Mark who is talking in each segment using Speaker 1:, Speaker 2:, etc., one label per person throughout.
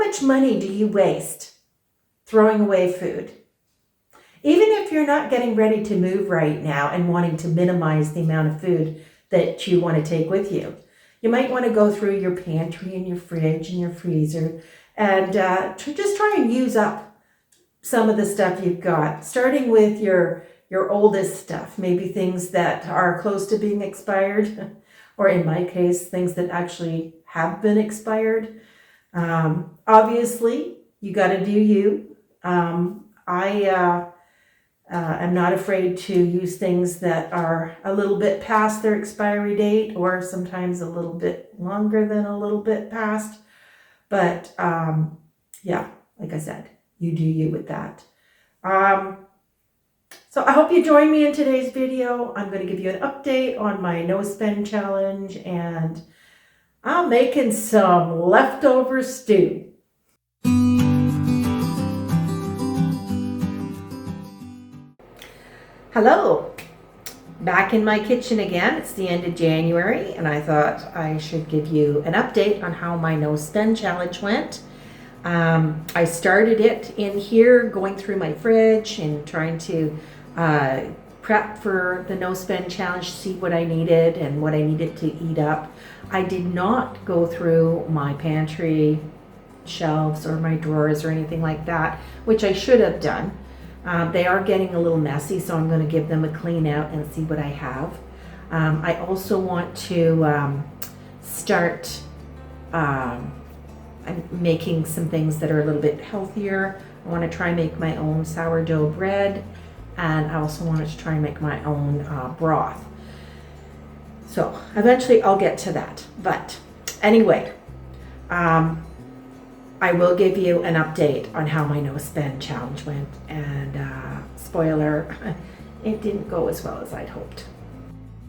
Speaker 1: much money do you waste throwing away food? Even if you're not getting ready to move right now and wanting to minimize the amount of food that you want to take with you, you might want to go through your pantry and your fridge and your freezer and just try and use up some of the stuff you've got, starting with your oldest stuff, maybe things that are close to being expired, or in my case, things that actually have been expired. Obviously, you got to do you. I am not afraid to use things that are a little bit past their expiry date, or sometimes a little bit longer than a little bit past. But yeah, like I said, you do you with that. So I hope you join me in today's video. I'm going to give you an update on my no spend challenge, and I'm making some leftover stew. Hello, back in my kitchen again. It's the end of January, and I thought I should give you an update on how my no spend challenge went. I started it in here, going through my fridge and trying to prep for the no spend challenge, see what I needed and what I needed to eat up. I did not go through my pantry shelves or my drawers or anything like that, which I should have done. They are getting a little messy, so I'm going to give them a clean out and see what I have. I also want to start I'm making some things that are a little bit healthier. I want to try and make my own sourdough bread, and I also wanted to try and make my own broth. So eventually I'll get to that. But anyway, I will give you an update on how my no spend challenge went, and spoiler, it didn't go as well as I'd hoped.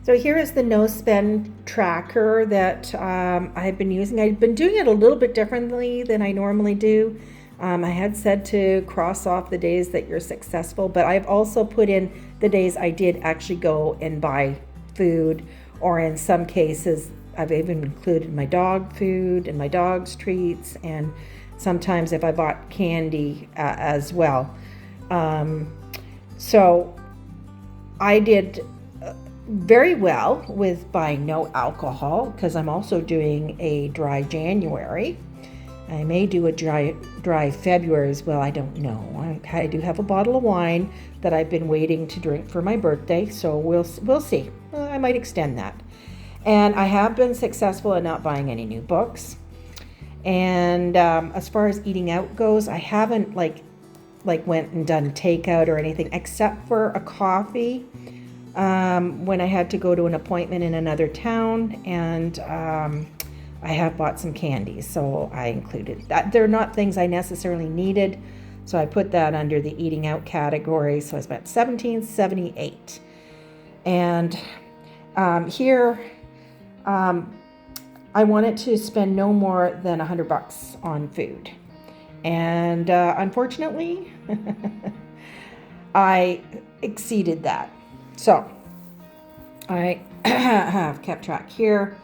Speaker 1: So here is the no spend tracker that I've been using. I've been doing it a little bit differently than I normally do. I had said to cross off the days that you're successful, but I've also put in the days I did actually go and buy food, or in some cases, I've even included my dog food and my dog's treats, and sometimes if I bought candy as well. So I did very well with buying no alcohol, because I'm also doing a dry January. I may do a dry February as well. I don't know. I do have a bottle of wine that I've been waiting to drink for my birthday, so we'll see. I might extend that. And I have been successful at not buying any new books. And as far as eating out goes, I haven't like went and done takeout or anything, except for a coffee when I had to go to an appointment in another town, and I have bought some candy, so I included that. They're not things I necessarily needed, so I put that under the eating out category. So I spent $17.78, and here I wanted to spend no more than $100 on food, and unfortunately I exceeded that. So I have kept track here.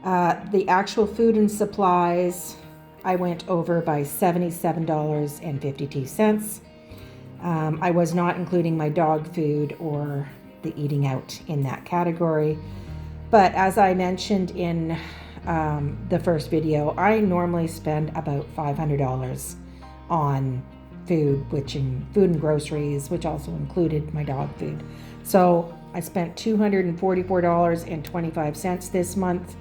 Speaker 1: The actual food and supplies, I went over by $77.52. I was not including my dog food or the eating out in that category. But as I mentioned in the first video, I normally spend about $500 on food, food and groceries, which also included my dog food. So I spent $244.25 this month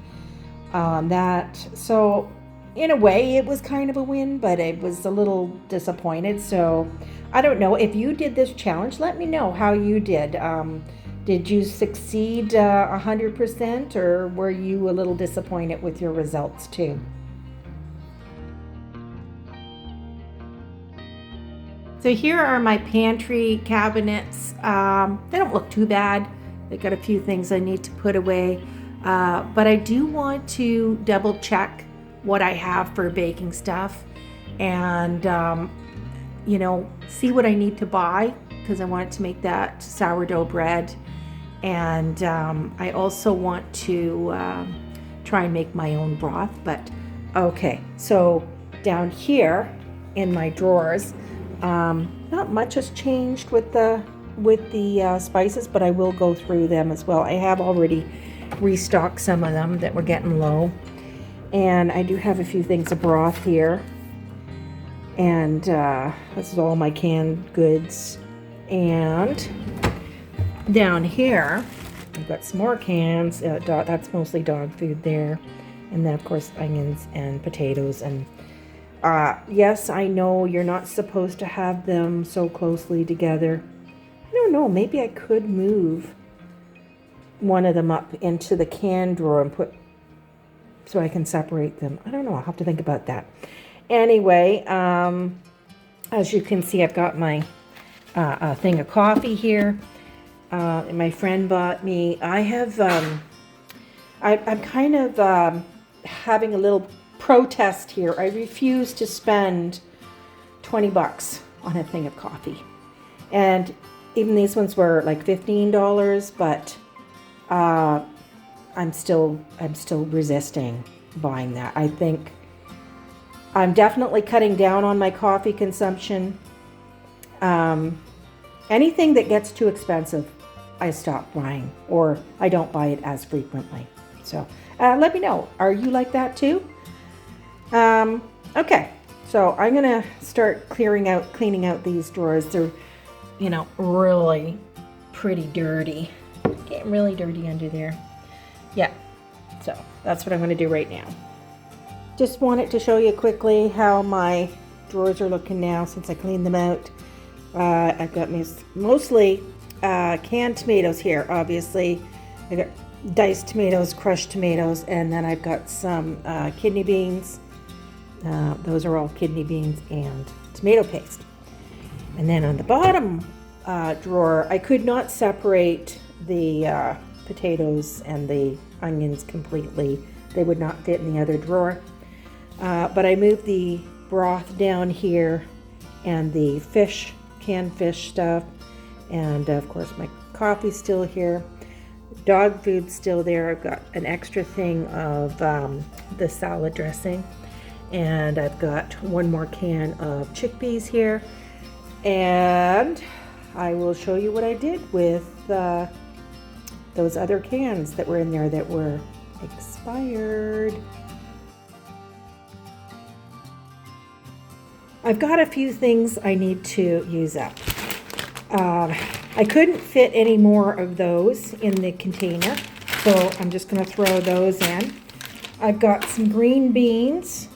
Speaker 1: on that. So in a way, it was kind of a win, but it was a little disappointed. So I don't know. If you did this challenge, let me know how you did. Did you succeed 100%, or were you a little disappointed with your results too? So here are my pantry cabinets. They don't look too bad. They've got a few things I need to put away. But I do want to double check what I have for baking stuff, and see what I need to buy, because I wanted to make that sourdough bread. And I also want to try and make my own broth. But okay, so down here in my drawers, not much has changed with the spices, but I will go through them as well. I have already restocked some of them that were getting low, and I do have a few things of broth here, and this is all my canned goods. And down here I've got some more cans. That's mostly dog food there, and then of course onions and potatoes. And yes, I know you're not supposed to have them so closely together. I don't know, maybe I could move one of them up into the can drawer and put, so I can separate them. I don't know, I'll have to think about that. Anyway, as you can see, I've got my thing of coffee here. My friend bought me. I'm kind of having a little protest here. I refuse to spend $20 on a thing of coffee, and even these ones were like $15, but I'm still resisting buying that. I think I'm definitely cutting down on my coffee consumption. Anything that gets too expensive, I stop buying, or I don't buy it as frequently. So let me know, are you like that too? Okay, so I'm gonna start cleaning out these drawers. They're, really pretty dirty. Getting really dirty under there. Yeah, so that's what I'm gonna do right now. Just wanted to show you quickly how my drawers are looking now since I cleaned them out. I've got mostly canned tomatoes here, obviously. I got diced tomatoes, crushed tomatoes, and then I've got some kidney beans. Those are all kidney beans and tomato paste. And then on the bottom drawer, I could not separate the potatoes and the onions completely. They would not fit in the other drawer. But I moved the broth down here and the canned fish stuff. And of course my coffee's still here. Dog food's still there. I've got an extra thing of the salad dressing. And I've got one more can of chickpeas here. And I will show you what I did with those other cans that were in there that were expired. I've got a few things I need to use up. I couldn't fit any more of those in the container, so I'm just going to throw those in. I've got some green beans.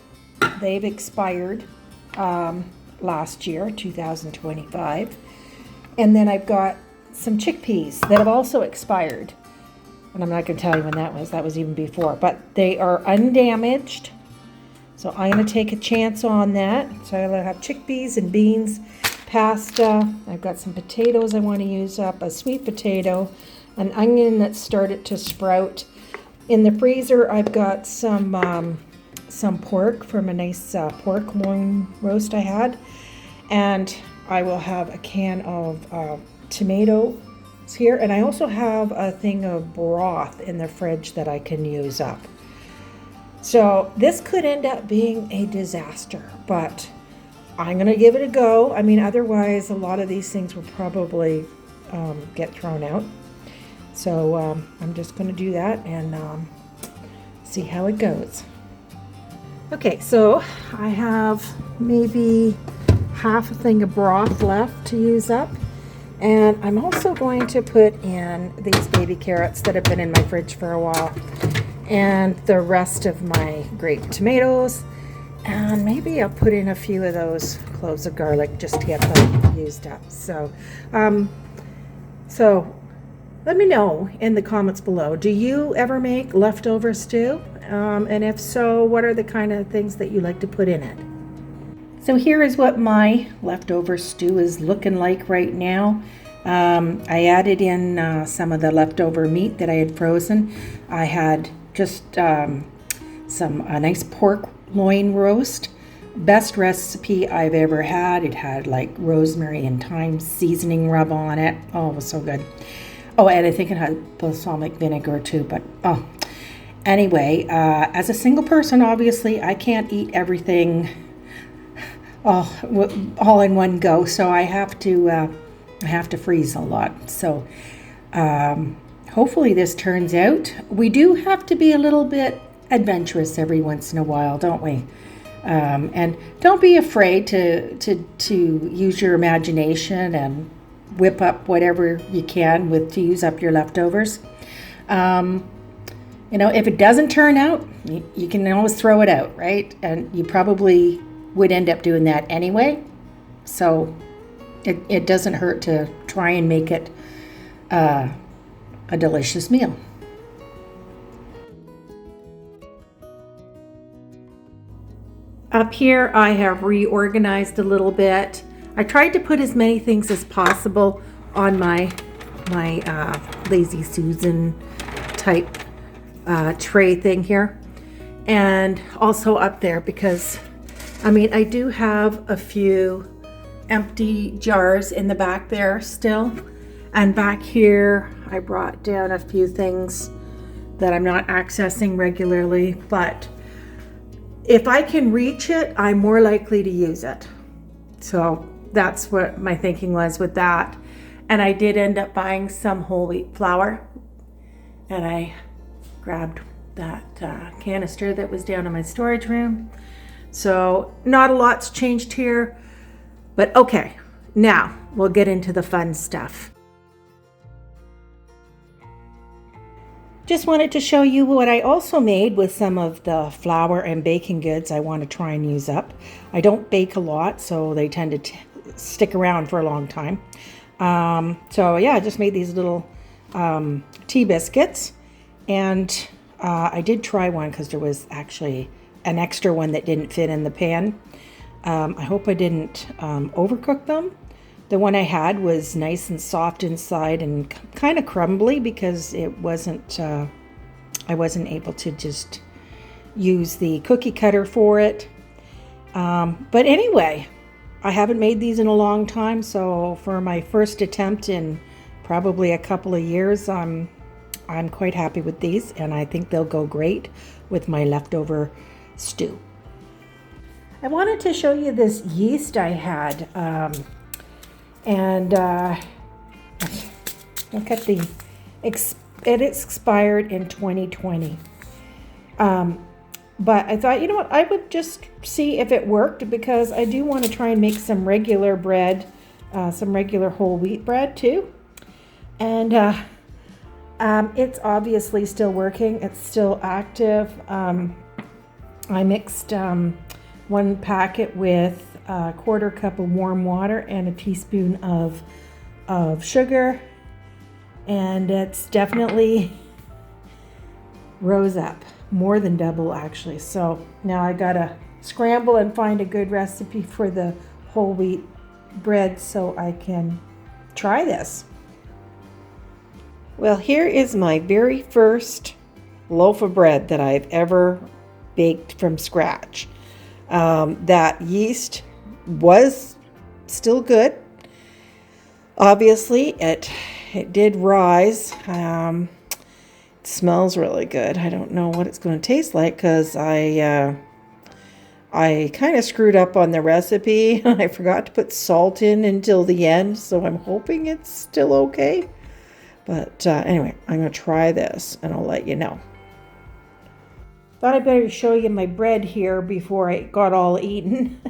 Speaker 1: They've expired last year, 2025. And then I've got some chickpeas that have also expired. And I'm not going to tell you when that was. That was even before. But they are undamaged. So I'm going to take a chance on that. So I'm going to have chickpeas and beans, pasta. I've got some potatoes I want to use up, a sweet potato, an onion that started to sprout. In the freezer, I've got some pork from a nice pork loin roast I had. And I will have a can of tomatoes here. And I also have a thing of broth in the fridge that I can use up. So this could end up being a disaster, but I'm going to give it a go. I mean, otherwise, a lot of these things will probably get thrown out. So I'm just going to do that and see how it goes. Okay, so I have maybe half a thing of broth left to use up. And I'm also going to put in these baby carrots that have been in my fridge for a while, and the rest of my grape tomatoes, and maybe I'll put in a few of those cloves of garlic just to get them used up. So let me know in the comments below, do you ever make leftover stew? And if so, what are the kind of things that you like to put in it? So here is what my leftover stew is looking like right now. I added in some of the leftover meat that I had frozen. I had just a nice pork loin roast. Best recipe I've ever had. It had like rosemary and thyme seasoning rub on it. Oh, it was so good. Oh, and I think it had balsamic vinegar too, but anyway, as a single person, obviously I can't eat everything all in one go. So I have to freeze a lot. So hopefully this turns out. We do have to be a little bit adventurous every once in a while, don't we? And don't be afraid to use your imagination and whip up whatever you can to use up your leftovers. If it doesn't turn out, you can always throw it out, right? And you probably would end up doing that anyway. So it doesn't hurt to try and make it a delicious meal. Up here, I have reorganized a little bit. I tried to put as many things as possible on my Lazy Susan type tray thing here, and also up there because I do have a few empty jars in the back there still, and back here I brought down a few things that I'm not accessing regularly, but if I can reach it, I'm more likely to use it. So that's what my thinking was with that. And I did end up buying some whole wheat flour, and I grabbed that canister that was down in my storage room. So not a lot's changed here, but okay, now we'll get into the fun stuff. Just wanted to show you what I also made with some of the flour and baking goods I want to try and use up. I don't bake a lot, so they tend to stick around for a long time. So yeah, I just made these little tea biscuits, and I did try one because there was actually an extra one that didn't fit in the pan. I hope I didn't overcook them. The one I had was nice and soft inside and kind of crumbly because I wasn't able to just use the cookie cutter for it. But anyway, I haven't made these in a long time, so for my first attempt in probably a couple of years, I'm quite happy with these, and I think they'll go great with my leftover stew. I wanted to show you this yeast I had. And look at it expired in 2020. But I thought, you know what, I would just see if it worked, because I do want to try and make some regular bread, some regular whole wheat bread too. And it's obviously still working. It's still active. I mixed one packet with a quarter cup of warm water and a teaspoon of sugar, and it's definitely rose up, more than double actually. So now I gotta scramble and find a good recipe for the whole wheat bread so I can try this. Well, here is my very first loaf of bread that I've ever baked from scratch. That yeast was still good. Obviously, it did rise. It smells really good. I don't know what it's going to taste like because I kind of screwed up on the recipe. I forgot to put salt in until the end, so I'm hoping it's still okay. But anyway, I'm going to try this and I'll let you know. Thought I'd better show you my bread here before I got all eaten.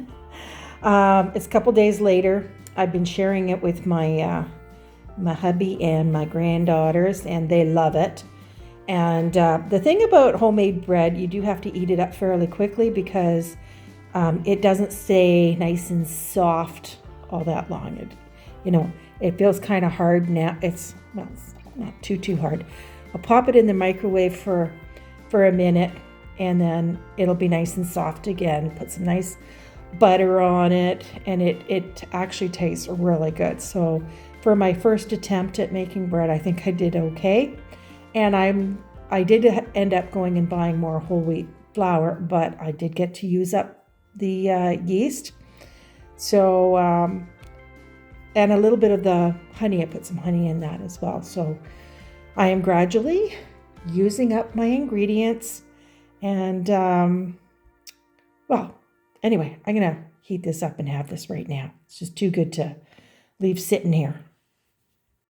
Speaker 1: It's a couple days later. I've been sharing it with my hubby and my granddaughters, and they love it. And the thing about homemade bread, you do have to eat it up fairly quickly because it doesn't stay nice and soft all that long. It feels kind of hard now. It's not too hard. I'll pop it in the microwave for a minute, and then it'll be nice and soft again. Put some nice butter on it, and it actually tastes really good. So for my first attempt at making bread, I think I did okay. And I did end up going and buying more whole wheat flour, but I did get to use up the yeast. So and a little bit of the honey. I put some honey in that as well. So I am gradually using up my ingredients. And, well, anyway, I'm going to heat this up and have this right now. It's just too good to leave sitting here.